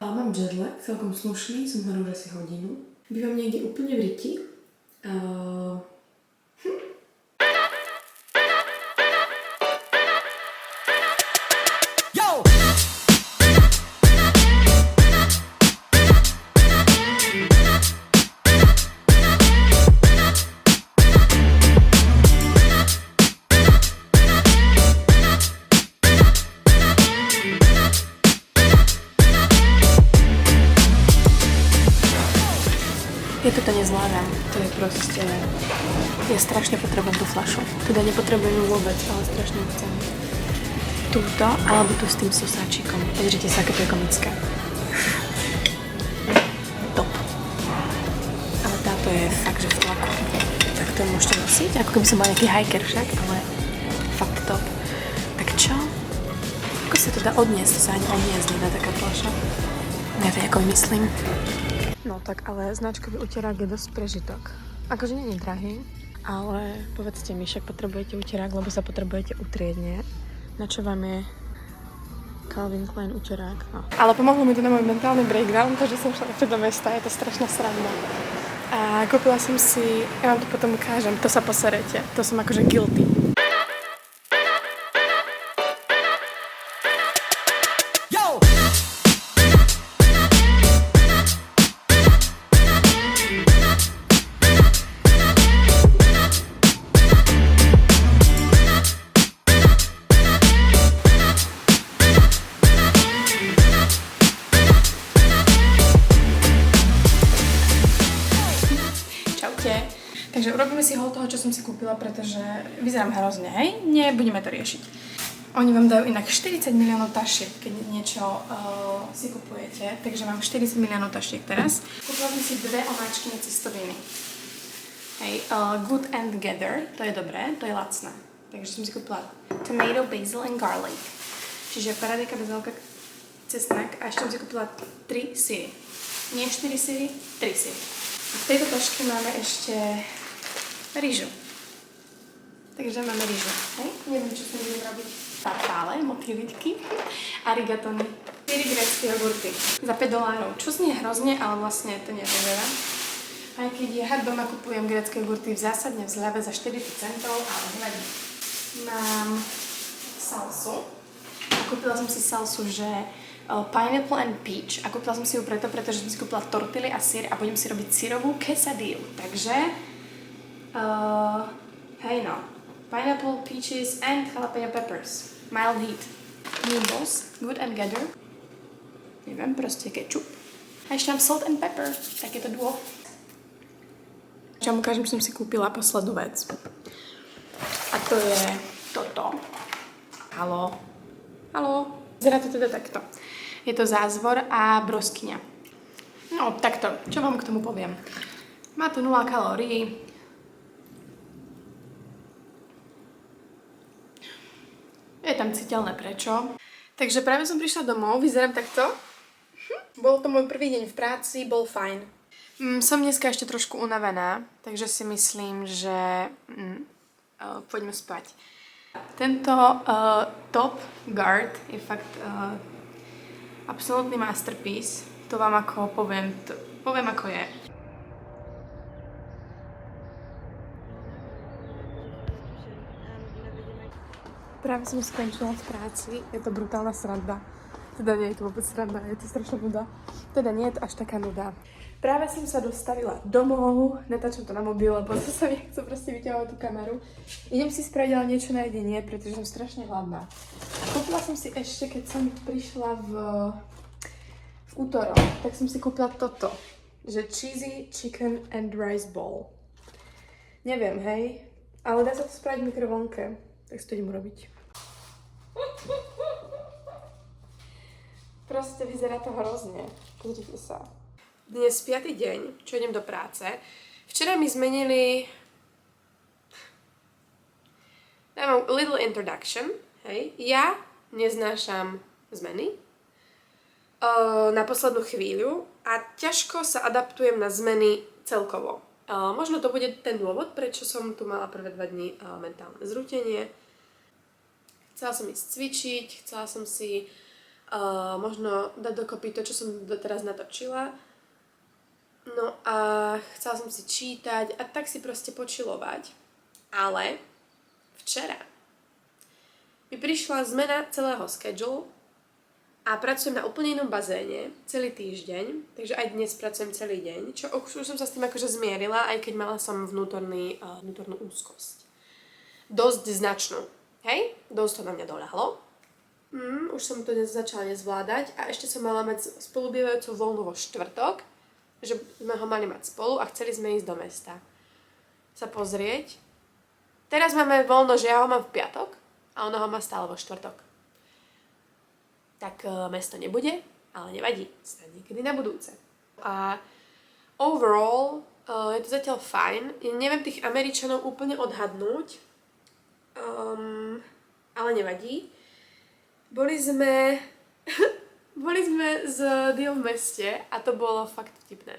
Mám jetlag, celkom slušný, som hore už asi hodinu. Bývam niekde úplne v Riti. Ja toto nezvládam, to je proste... Ja strašne potrebujem tú fľašu. Teda nepotrebujem ju vôbec, ale strašne chcem. Túto, alebo tu s tým sosáčikom. Pozrite sa, aké to je komické. Top. Ale táto je fakt, že v tlaku. Tak to môžete nosiť, ako keby som mal nejaký hiker však, ale fakt top. Tak čo? Ako sa to dá odniesť? To sa ani odniesť nedá taká fľaša. Ja to nejako vymyslím. No tak, ale značkový utierák je dosť prežitok. Akože nie je drahý, ale povedzte mi, však potrebujete utierák, lebo sa potrebujete utrieť, nie? Na čo vám je Calvin Klein utierák? No. Ale pomohlo mi to na môj mentálny breakdown, takže som šla do mesta, je to strašná sranda. A kúpila som si, ja vám to potom ukážem, to sa poserete, to som akože guilty. Takže urobíme si haul toho, čo som si kúpila, pretože vyzerám hrozne, hej? Nebudeme to riešiť. Oni vám dajú inak 40 miliónov tašiek, keď niečo si kupujete, takže mám 40 miliónov tašiek teraz. Kúpila som si dve omáčky na cestoviny. Hej, Good and Gather, to je dobré, to je lacné. Takže som si kúpila tomato, basil and garlic. Čiže paradajka, bazilka, cesnak a ešte som si kúpila 3 syry. Nie 4 syry, 3 syry. A v tejto taške máme ešte rýžu. Takže máme rýžu. Hej? Neviem, čo sa budem robiť. Farfále, motýličky a rigatony. 4 grécke jogurty za $5. Čo znie hrozne, ale vlastne to nie je veľa. Aj keď ja doma kupujem grécke jogurty v zásadne v zľave za 40 centov, ale nevadí. Mám salsu. A kúpila som si salsu, že pineapple and peach. A kúpila som si ju pretože som si kúpila tortily a syr a budem si robiť syrovú quesadillu. Takže, hej no. Pineapple, peaches and jalapeno peppers. Mild heat. Noodles, Good and Gather. Neviem, proste ketchup. A ešte mám salt and pepper. Takéto duo. Ja vám ukážem, že som si kúpila poslednú vec. A to je toto. Haló. Haló. Vyzerá to teda takto. Je to zázvor a broskyňa. No, takto. Čo vám k tomu poviem? Má to 0 kalórií. Je tam citeľné prečo. Takže práve som prišla domov, vyzerám takto. Bol to môj prvý deň v práci, bol fajn. Som dneska ešte trošku unavená, takže si myslím, že poďme spať. Tento Top Guard je fakt absolútny masterpiece. To vám ako poviem ako je. Práve som skončila v práci, je to brutálna sranda. Teda nie je to vôbec sranda, je to strašná nuda. Teda nie je to až taká nuda. Práve som sa dostavila domov, natáčam to na mobil, lebo sa mi chcem proste vyťahovať tú kameru. Idem si spraviť ale niečo na jedenie, pretože som strašne hladná. Kúpila som si ešte, keď som prišla v útorok, tak som si kúpila toto. Že cheesy chicken and rice bowl. Neviem, hej, ale dá sa to spraviť v mikrovlnke. Tak si to idem urobiť. Proste vyzerá to hrozne. Pozrite sa. Dnes 5. deň, čo idem do práce. Včera mi zmenili... Ja mám little introduction, hej. Ja neznášam zmeny na poslednú chvíľu a ťažko sa adaptujem na zmeny celkovo. Možno to bude ten dôvod, prečo som tu mala prvé 2 dni mentálne zrútenie. Chcela som ísť cvičiť, chcela som si možno dať dokopy to, čo som doteraz natočila. No a chcela som si čítať a tak si proste počilovať. Ale včera mi prišla zmena celého schedule a pracujem na úplne inom bazéne celý týždeň, takže aj dnes pracujem celý deň, čo už som sa s tým akože zmierila, aj keď mala som vnútornú úzkosť. Dosť značnú, hej? Dosť to na mňa doľahlo. Už som to začala nezvládať a ešte som mala mať spolubývajúcu voľnu vo štvrtok, že sme ho mali mať spolu a chceli sme ísť do mesta sa pozrieť. Teraz máme voľno, že ja ho mám v piatok a ona ho má stále vo štvrtok. Tak mesto nebude, ale nevadí, snad niekedy na budúce. A overall je to zatiaľ fajn. Ja neviem tých Američanov úplne odhadnúť, ale nevadí. Boli sme s Dio v meste a to bolo fakt vtipné.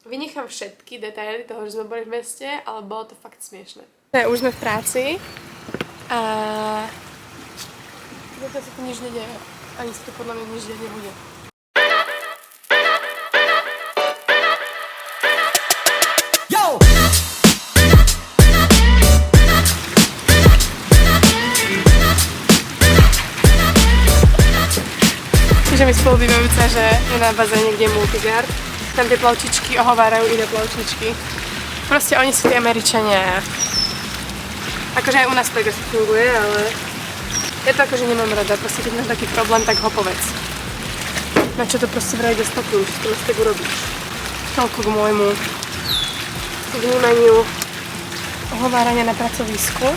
Vynechám všetky detaily toho, že sme boli v meste, ale bolo to fakt smiešné. Už sme v práci a zatiaľ sa tu nič nedeje. Ani sa to podľa mňa nič deť nebude. Že mi spolubývajúca, že je na bazéne, kde je multigard. Tam tie plavčičky ohovárajú iné plavčičky. Proste oni sú tí Američania. Akože aj u nás to funguje, ale ja to akože nemám rada. Proste keď máš taký problém, tak ho povedz. Na čo to proste vraj dostupnúť, čo to tak urobíš. Toľko k môjmu vnímaniu ohovárania na pracovisku.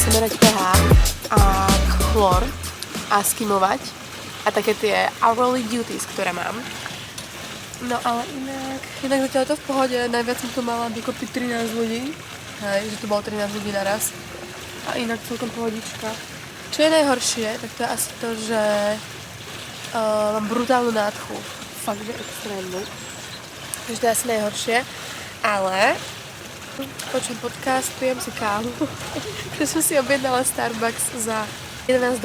Merať pH a chlor a skimovať a také tie hourly duties, ktoré mám. No ale inak zatiaľ to v pohode, najviac som tu mala dokopy 13 ľudí, hej, že tu bolo 13 ľudí naraz a inak celkom pohodička. Čo je najhoršie, tak to je asi to, že mám brutálnu nádchu, fakt, že extrémnu, takže to je asi najhoršie, ale počujem podcast, pijem si kávu, že som si objednala Starbucks za $11.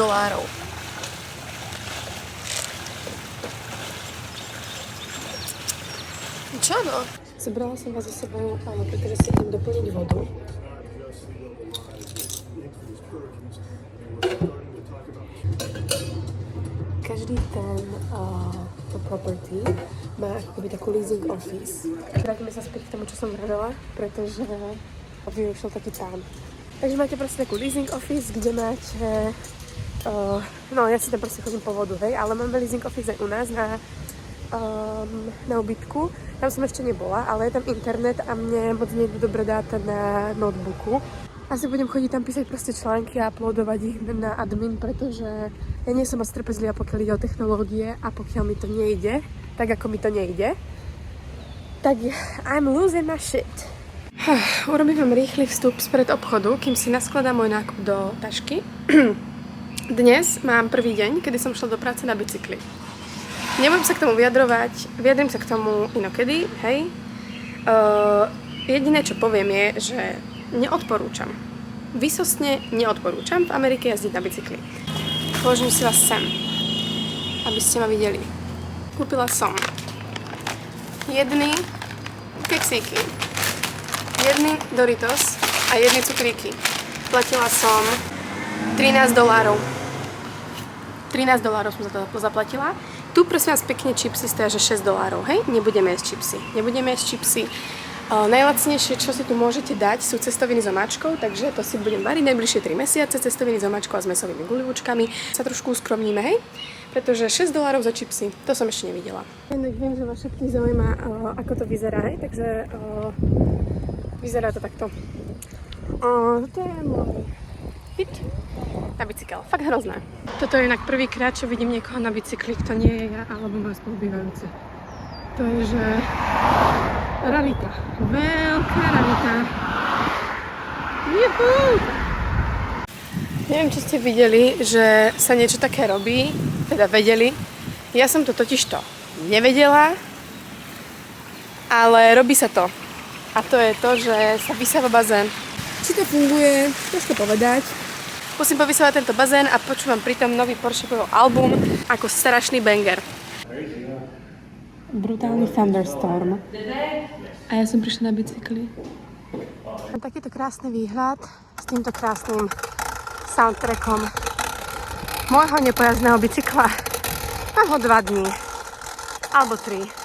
Čo no? Zobrala som vás so sebou, pretože si idem doplniť vodu. Každý ten property má akoby takú leasing office. Vrátime sa späť k tomu, čo som vravela, pretože vyušiel taký pán. Takže máte proste takú leasing office, kde máte... no ja si tam proste chodím po vodu, hej, ale máme leasing office aj u nás na ubytku. Tam som ešte nebola, ale je tam internet a mne moc nie je dobré dáta na notebooku. Asi budem chodiť tam písať proste články a uploadovať ich na admin, pretože ja nie som moc trpezlivá, pokiaľ ide o technológie a pokiaľ mi to nejde, tak ako mi to nejde, tak I'm losing my shit. Urobím vám rýchly vstup spred obchodu, kým si naskladám môj nákup do tašky. Dnes mám prvý deň, kedy som šla do práce na bicykli. Nebudem sa k tomu vyjadrovať, vyjadrím sa k tomu inokedy, hej. Jediné, čo poviem je, že neodporúčam. Vysostne neodporúčam v Amerike jazdiť na bicykli. Položím si vás sem, aby ste ma videli. Kúpila som jedny keksíky, jedny Doritos a jedny cukríky. Platila som $13. $13 som za to zaplatila. Tu prosím vás pekne čipsy stoja, že $6, hej? Nebudeme jesť čipsy. Najlacnejšie, čo si tu môžete dať, sú cestoviny s omáčkou, takže to si budem variť najbližšie 3 mesiace, cestoviny s omáčkou a s mäsovými guľovúčkami. Sa trošku uskromníme, hej? Pretože $6 za čipsy, to som ešte nevidela. Inak viem, že vás všetkých zaujíma, ako to vyzerá, hej? Takže vyzerá to takto. Toto je môj fit na bicykel. Fakt hrozné. Toto je inak prvýkrát, čo vidím niekoho na bicykli, kto nie je ja, alebo môj spolubývajúci. To je, že... rarita. Veľká rarita. Juhu! Neviem, či ste videli, že sa niečo také robí, teda vedeli, Ja som to totižto nevedela, ale robí sa to. A to je to, že sa vysáva bazén. Či to funguje, ťažko povedať. Musím povysávať tento bazén a počúvam pritom nový Porsche album ako strašný banger. Brutálny thunderstorm. A ja som prišla na bicykli. Mám takýto krásny výhľad s týmto krásnym soundtrackom môjho nepojazdného bicykla. Mám ho 2 dní. Alebo 3.